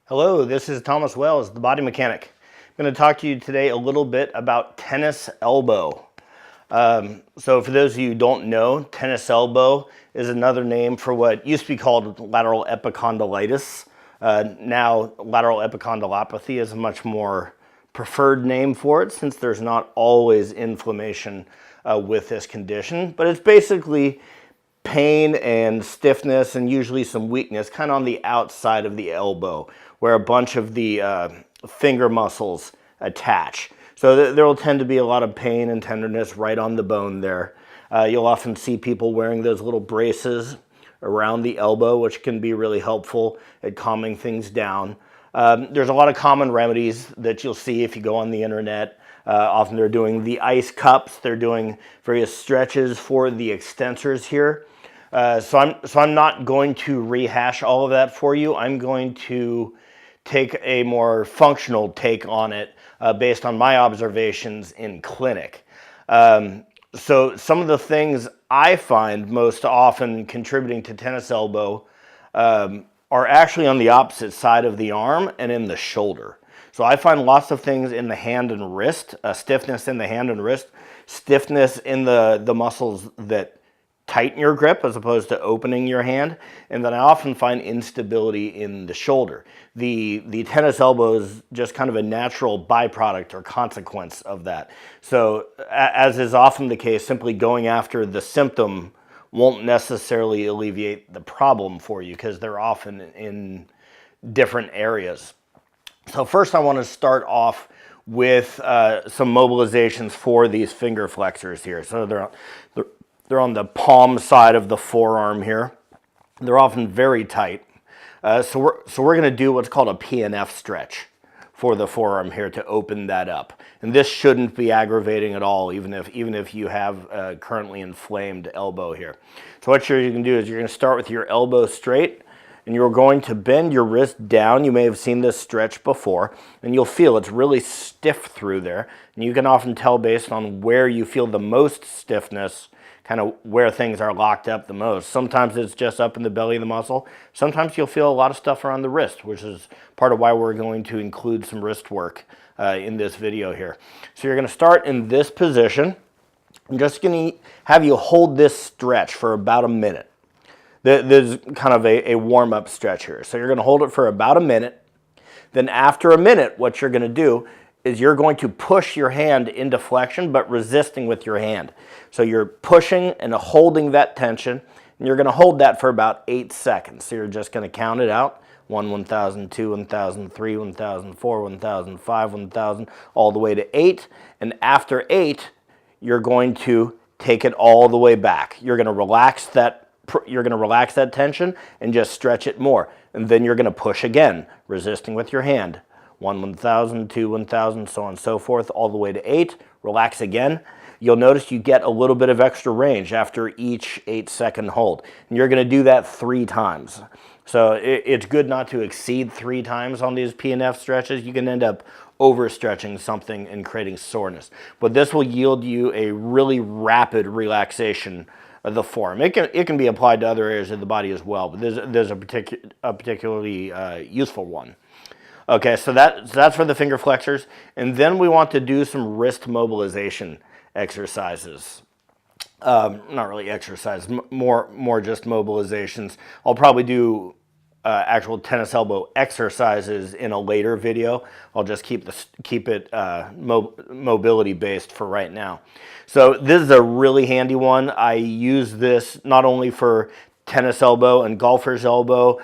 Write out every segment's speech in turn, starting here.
Hello, this is Thomas Wells, the body mechanic. I'm going to talk to you today a little bit about tennis elbow. So for those of you who don't know, tennis elbow is another name for what used to be called lateral epicondylitis. Now lateral epicondylopathy is a much more preferred name for it since there's not always inflammation with this condition. But it's basically pain and stiffness and usually some weakness kind of on the outside of the elbow where a bunch of the finger muscles attach. So there will tend to be a lot of pain and tenderness right on the bone there. You'll often see people wearing those little braces around the elbow, which can be really helpful at calming things down. There's a lot of common remedies that you'll see if you go on the internet. Often they're doing the ice cups, they're doing various stretches for the extensors here. So I'm not going to rehash all of that for you. I'm going to take a more functional take on it based on my observations in clinic. So some of the things I find most often contributing to tennis elbow are actually on the opposite side of the arm and in the shoulder. So I find lots of things in the hand and wrist, stiffness in the hand and wrist, stiffness in the muscles that tighten your grip as opposed to opening your hand, and then I often find instability in the shoulder. The tennis elbow is just kind of a natural byproduct or consequence of that. So as is often the case, simply going after the symptom won't necessarily alleviate the problem for you because they're often in different areas. So first I want to start off with some mobilizations for these finger flexors here. So they're on the palm side of the forearm here. They're often very tight. So we're going to do what's called a PNF stretch for the forearm here to open that up. And this shouldn't be aggravating at all, even if you have a currently inflamed elbow here. So what you're going to do is you're going to start with your elbow straight, and you're going to bend your wrist down. You may have seen this stretch before, and you'll feel it's really stiff through there. And you can often tell based on where you feel the most stiffness, kind of where things are locked up the most. Sometimes it's just up in the belly of the muscle. Sometimes you'll feel a lot of stuff around the wrist, which is part of why we're going to include some wrist work in this video here. So you're going to start in this position. I'm just going to have you hold this stretch for about a minute. There's kind of a warm-up stretch here. So you're going to hold it for about a minute. Then after a minute, what you're going to do is you're going to push your hand into flexion, but resisting with your hand. So you're pushing and holding that tension, and you're going to hold that for about 8 seconds. So you're just going to count it out. 1, 1,000, 2, 1,000, 3, 1,000, 4, 1,000, 5, 1,000, all the way to 8. And after 8, you're going to take it all the way back. You're going to relax that tension and just stretch it more. And then you're going to push again, resisting with your hand. 1, 1,000, 2, 1,000, so on and so forth, all the way to 8. Relax again. You'll notice you get a little bit of extra range after each 8-second hold. And you're going to do that 3 times. So it's good not to exceed 3 times on these PNF stretches. You can end up overstretching something and creating soreness. But this will yield you a really rapid relaxation of the forearm. It can be applied to other areas of the body as well, but there's a particularly useful one. Okay, so that's for the finger flexors, and then we want to do some wrist mobilization exercises. Not really exercise, more just mobilizations. I'll probably do actual tennis elbow exercises in a later video. I'll just keep it mobility based for right now. So this is a really handy one. I use this not only for tennis elbow and golfer's elbow,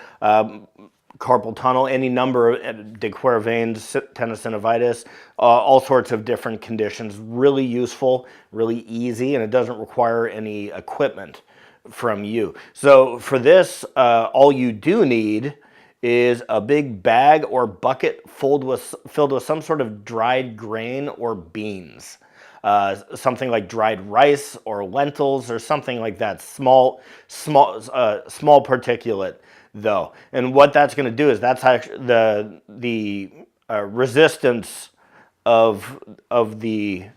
carpal tunnel, any number of de Quervain's, tendinosynovitis, all sorts of different conditions. Really useful, really easy, and it doesn't require any equipment from you. So for this, all you do need is a big bag or bucket filled with some sort of dried grain or beans. Something like dried rice or lentils or something like that. Small particulate though. And what that's going to do is that's actually the resistance of the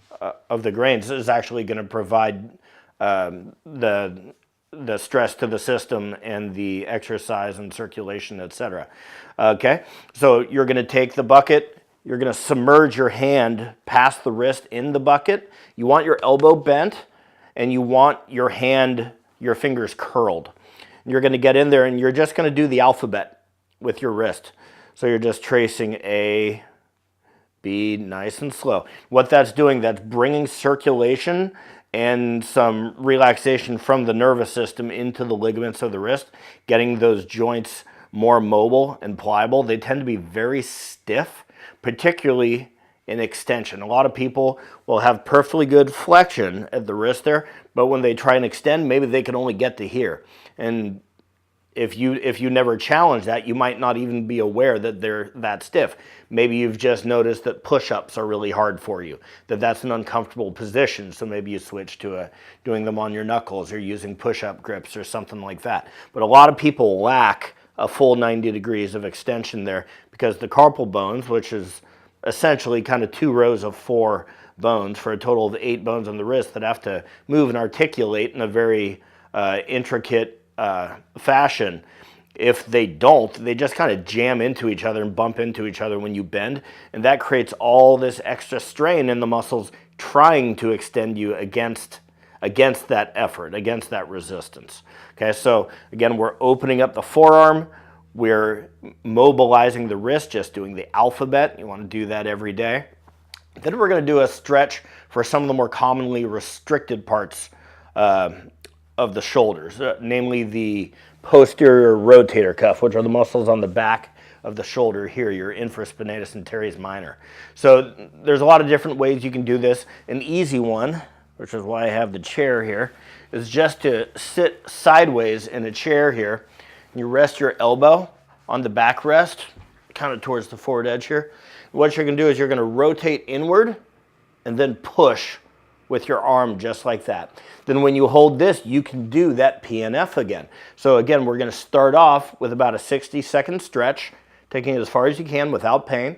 grains is actually going to provide the the stress to the system and the exercise and circulation, etc. Okay, so you're going to take the bucket, you're going to submerge your hand past the wrist in the bucket. You want your elbow bent, and you want your hand, your fingers curled. You're going to get in there, and you're just going to do the alphabet with your wrist. So you're just tracing A, B, nice and slow. What that's doing, that's bringing circulation and some relaxation from the nervous system into the ligaments of the wrist, getting those joints more mobile and pliable. They tend to be very stiff, particularly in extension. A lot of people will have perfectly good flexion at the wrist there, but when they try and extend, maybe they can only get to here. And if you never challenge that, you might not even be aware that they're that stiff. Maybe you've just noticed that push-ups are really hard for you, that that's an uncomfortable position, so maybe you switch to doing them on your knuckles or using push-up grips or something like that. But a lot of people lack a full 90 degrees of extension there because the carpal bones, which is essentially kind of 2 rows of 4 bones for a total of 8 bones on the wrist that have to move and articulate in a very intricate fashion. If they don't, they just kind of jam into each other and bump into each other when you bend, and that creates all this extra strain in the muscles trying to extend you against that effort, against that resistance. Okay, so again, we're opening up the forearm, we're mobilizing the wrist, just doing the alphabet. You want to do that every day. Then we're going to do a stretch for some of the more commonly restricted parts of the shoulders, namely the posterior rotator cuff, which are the muscles on the back of the shoulder here, your infraspinatus and teres minor. So there's a lot of different ways you can do this. An easy one, which is why I have the chair here, is just to sit sideways in a chair here. You rest your elbow on the backrest, kind of towards the forward edge here. What you're going to do is you're going to rotate inward and then push with your arm just like that. Then when you hold this, you can do that PNF again. So again, we're going to start off with about a 60-second stretch, taking it as far as you can without pain.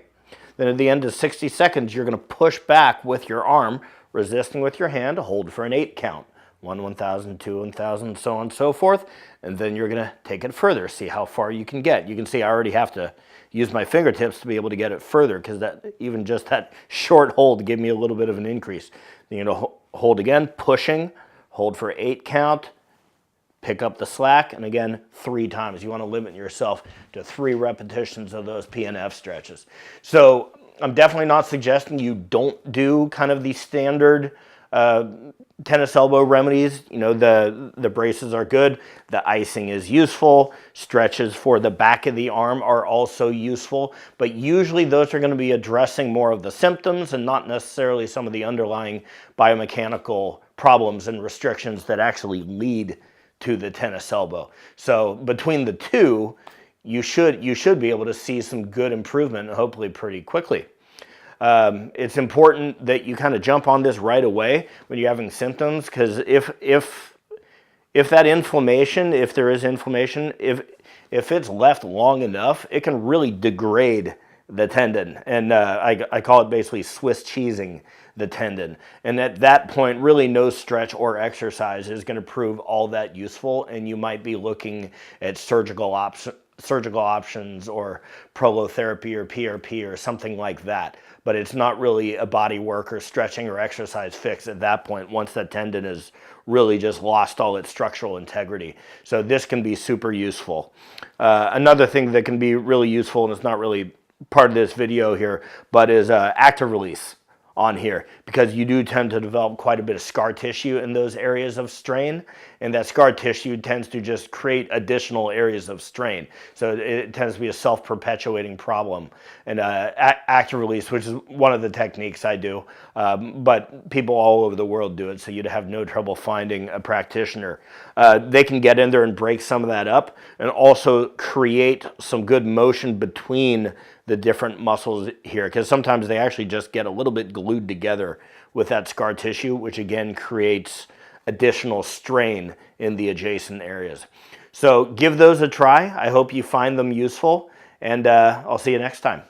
Then at the end of 60 seconds, you're going to push back with your arm, resisting with your hand, hold for an 8 count. 1, 1,000, 2, 1,000, so on and so forth. And then you're going to take it further, see how far you can get. You can see I already have to use my fingertips to be able to get it further because that even just that short hold gave me a little bit of an increase. Then you're going to hold again, pushing, hold for 8 count, pick up the slack, and again, 3 times. You want to limit yourself to 3 repetitions of those PNF stretches. So I'm definitely not suggesting you don't do kind of the standard tennis elbow remedies. You know, the braces are good, the icing is useful, stretches for the back of the arm are also useful, but usually those are going to be addressing more of the symptoms and not necessarily some of the underlying biomechanical problems and restrictions that actually lead to the tennis elbow. So between the two, you should be able to see some good improvement, hopefully pretty quickly. It's important that you kind of jump on this right away when you're having symptoms, because if that inflammation, if there is inflammation, if it's left long enough, it can really degrade the tendon. And I call it basically Swiss cheesing the tendon. And at that point, really no stretch or exercise is going to prove all that useful, and you might be looking at surgical options or prolotherapy or PRP or something like that. But it's not really a body work or stretching or exercise fix at that point once that tendon has really just lost all its structural integrity. So this can be super useful. Another thing that can be really useful, and it's not really part of this video here, but is active release on here, because you do tend to develop quite a bit of scar tissue in those areas of strain, and that scar tissue tends to just create additional areas of strain. So it tends to be a self-perpetuating problem. And active release, which is one of the techniques I do, but people all over the world do it, so you'd have no trouble finding a practitioner. They can get in there and break some of that up and also create some good motion between the different muscles here, because sometimes they actually just get a little bit glued together with that scar tissue, which again creates additional strain in the adjacent areas. So give those a try. I hope you find them useful, and I'll see you next time.